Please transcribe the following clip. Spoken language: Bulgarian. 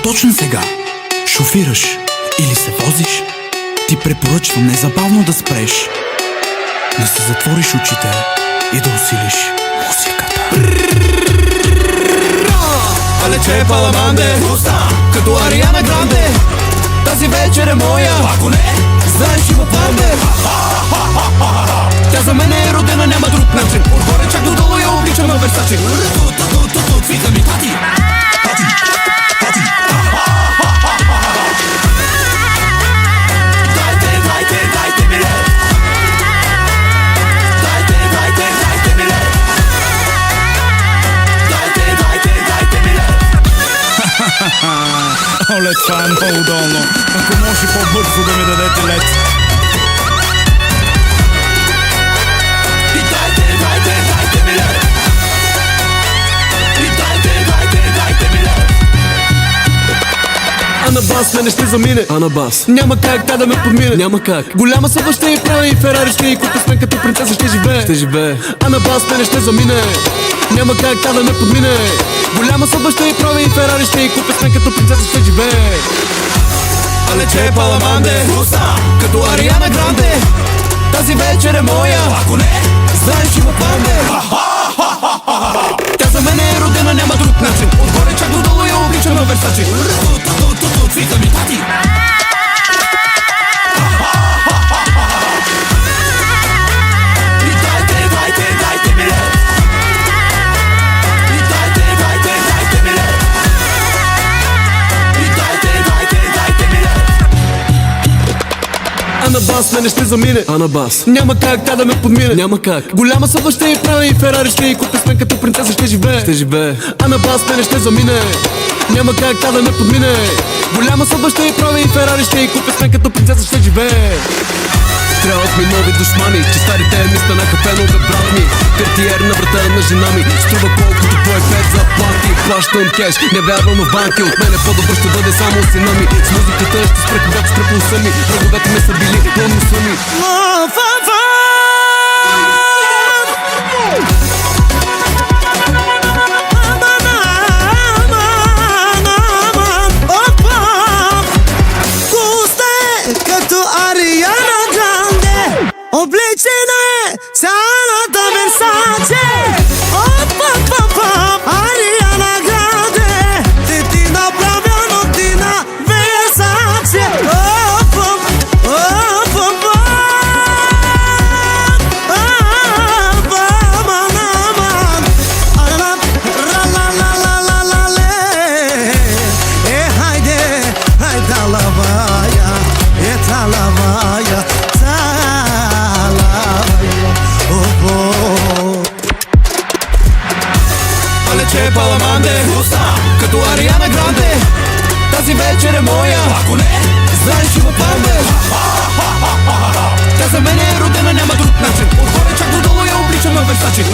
точно сега шофираш или се возиш, ти препоръчвам незабавно да спреш, да си затвориш очите и да усилиш музиката. Але че е паламанде, като Ариана Гранде. Тази вечер е моя, ако не, знаеш има панде. Тя за мен е родена, няма друг начин. Отгоре чак додолу я обличам на Версачи. Вика ми тати. Дайте ми лев. Дайте ми лев. Дайте ми лев. Оле, това е много долно. Ако може по-бързо да ми дадете лед. И дайте ми лев. И дайте ми лев. А на бас мене ще замине. А на бас Няма как тя да ме подмине. няма как. Голяма съдба ще й прави и Ферари ще й купи с мен като принцеса ще живее. Ще живее. А на бас мене ще замине. Няма как тя да ме подмине. Голяма съдба ще й прави и Ферари ще й купи с мен като принцеса ще живее. Але че е паламанде, като Ариана Гранде. Тази вечер е моя, ако не, знаеш има панде. Тя за мен е родена, няма друг начин. Отгоре чак додолу я обличам на Версачи. Вика ми тати. И дайте ми лев. И дайте ми лев. И дайте ми лев. А на бас мене ще замине. А на бас Няма как тя да ме подмине. няма как. Голяма съдба ще й прави и Ферари ще й купи с мен като принцеса ще живее. Ще живее. А на бас мене ще замине. Няма как тя да ме подмине. Голяма съдба ще й прави и Ферари ще й купи с мен като принцеса ще живее. Трябват ми нови душмани, че старите ми станаха фенове, брат ми. Картиер на брата на жена ми, струва колкото твой пет заплати. Плащам кеш, не вярвам в банки. От мене по-добро ще бъде само сина ми. С музиката ще спра, когато спра пулса ми. Враговете ми са били пълни суми. Облечена е цялата Версаче. Ариана Гранде, ти направя нотина Версаче. Хайде лавая, лавая. Але че е паламанде, като Ариана Гранде. Тази вечер е моя, ако не, знаеш има панде. Тя за мен е родена, няма друг начин. Отгоре чак додолу я обличам на Версачи.